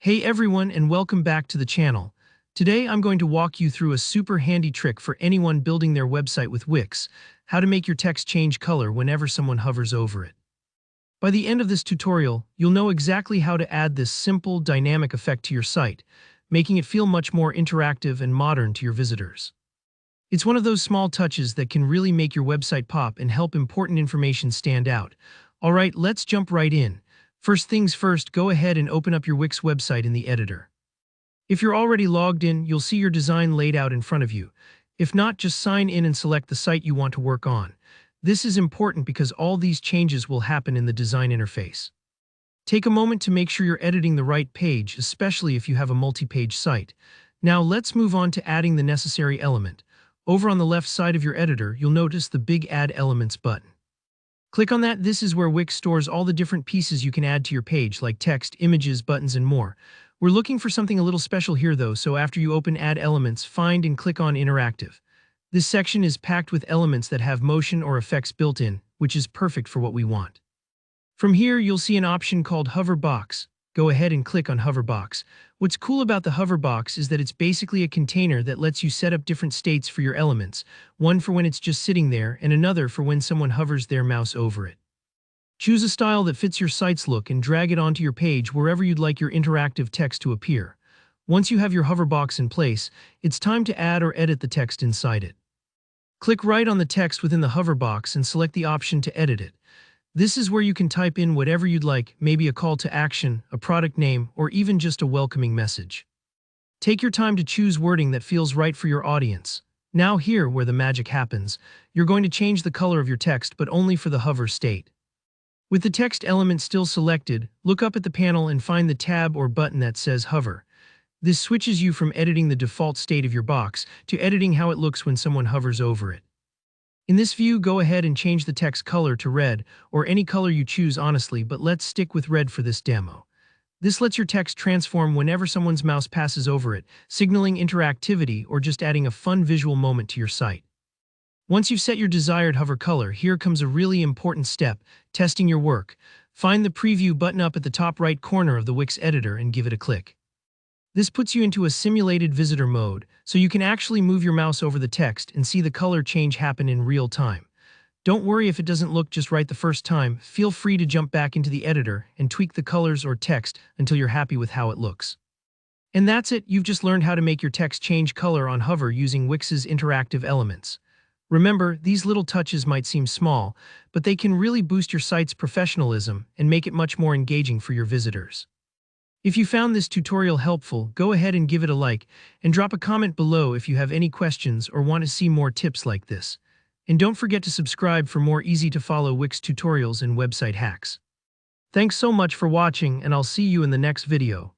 Hey everyone, and welcome back to the channel. Today I'm going to walk you through a super handy trick for anyone building their website with Wix, how to make your text change color whenever someone hovers over it. By the end of this tutorial, you'll know exactly how to add this simple, dynamic effect to your site, making it feel much more interactive and modern to your visitors. It's one of those small touches that can really make your website pop and help important information stand out. Alright, let's jump right in. First things first, go ahead and open up your Wix website in the editor. If you're already logged in, you'll see your design laid out in front of you. If not, just sign in and select the site you want to work on. This is important because all these changes will happen in the design interface. Take a moment to make sure you're editing the right page, especially if you have a multi-page site. Now let's move on to adding the necessary element. Over on the left side of your editor, you'll notice the big Add Elements button. Click on that. This is where Wix stores all the different pieces you can add to your page, like text, images, buttons, and more. We're looking for something a little special here though, so after you open Add Elements, find and click on Interactive. This section is packed with elements that have motion or effects built in, which is perfect for what we want. From here, you'll see an option called Hover Box. Go ahead and click on Hover Box. What's cool about the Hover Box is that it's basically a container that lets you set up different states for your elements, one for when it's just sitting there and another for when someone hovers their mouse over it. Choose a style that fits your site's look and drag it onto your page wherever you'd like your interactive text to appear. Once you have your hover box in place, it's time to add or edit the text inside it. Click right on the text within the hover box and select the option to edit it. This is where you can type in whatever you'd like, maybe a call to action, a product name, or even just a welcoming message. Take your time to choose wording that feels right for your audience. Now here, where the magic happens, you're going to change the color of your text, but only for the hover state. With the text element still selected, look up at the panel and find the tab or button that says Hover. This switches you from editing the default state of your box to editing how it looks when someone hovers over it. In this view, go ahead and change the text color to red, or any color you choose honestly, but let's stick with red for this demo. This lets your text transform whenever someone's mouse passes over it, signaling interactivity or just adding a fun visual moment to your site. Once you've set your desired hover color, here comes a really important step, testing your work. Find the Preview button up at the top right corner of the Wix editor and give it a click. This puts you into a simulated visitor mode, so you can actually move your mouse over the text and see the color change happen in real time. Don't worry if it doesn't look just right the first time. Feel free to jump back into the editor and tweak the colors or text until you're happy with how it looks. And that's it, you've just learned how to make your text change color on hover using Wix's interactive elements. Remember, these little touches might seem small, but they can really boost your site's professionalism and make it much more engaging for your visitors. If you found this tutorial helpful, go ahead and give it a like, and drop a comment below if you have any questions or want to see more tips like this. And don't forget to subscribe for more easy-to-follow Wix tutorials and website hacks. Thanks so much for watching, and I'll see you in the next video.